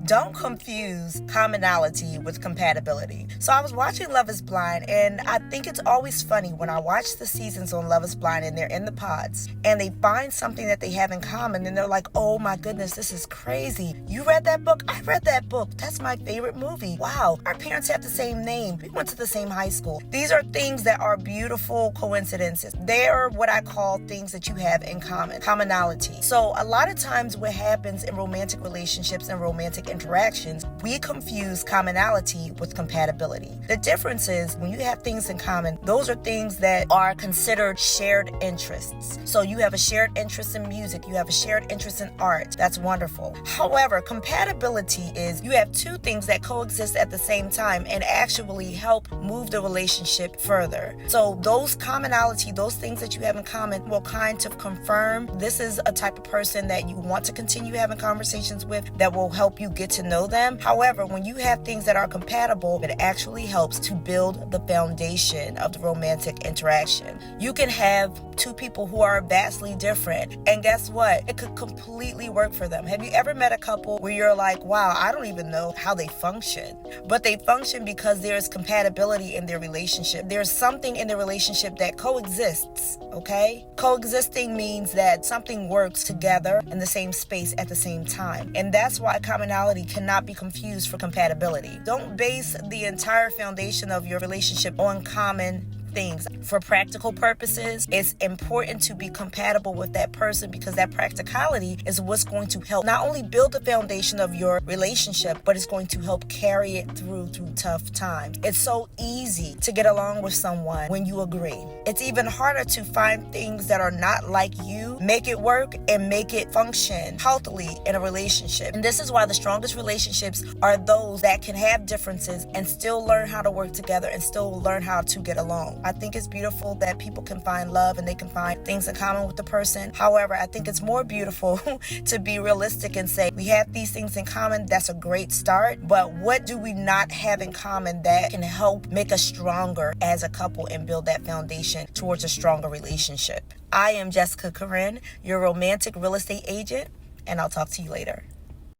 Don't confuse commonality with compatibility. So I was watching Love is Blind, and I think it's always funny when I watch the seasons on Love is Blind and they're in the pods and they find something that they have in common and they're like, oh my goodness, this is crazy. You read that book? I read that book. That's my favorite movie. Wow, our parents have the same name. We went to the same high school. These are things that are beautiful coincidences. They are what I call things that you have in common, commonality. So a lot of times what happens in romantic relationships and romantic interactions, we confuse commonality with compatibility. The difference is when you have things in common, those are things that are considered shared interests. So you have a shared interest in music, you have a shared interest in art. That's wonderful. However, compatibility is you have two things that coexist at the same time and actually help move the relationship further. So those commonality, those things that you have in common will kind of confirm this is a type of person that you want to continue having conversations with that will help you get to know them. However, when you have things that are compatible, it actually helps to build the foundation of the romantic interaction. You can have two people who are vastly different, and guess what? It could completely work for them. Have you ever met a couple where you're like, wow, I don't even know how they function, but they function because there's compatibility in their relationship. There's something in the relationship that coexists, okay? Coexisting means that something works together in the same space at the same time. And that's why commonality cannot be confused for compatibility. Don't base the entire foundation of your relationship on common things. For practical purposes, it's important to be compatible with that person because that practicality is what's going to help not only build the foundation of your relationship, but it's going to help carry it through tough times. It's so easy to get along with someone when you agree. It's even harder to find things that are not like you, make it work and make it function healthily in a relationship. And this is why the strongest relationships are those that can have differences and still learn how to work together and still learn how to get along. I think it's beautiful that people can find love and they can find things in common with the person. However, I think it's more beautiful to be realistic and say, we have these things in common. That's a great start. But what do we not have in common that can help make us stronger as a couple and build that foundation towards a stronger relationship? I am Jessica Corinne, your romantic real estate agent, and I'll talk to you later.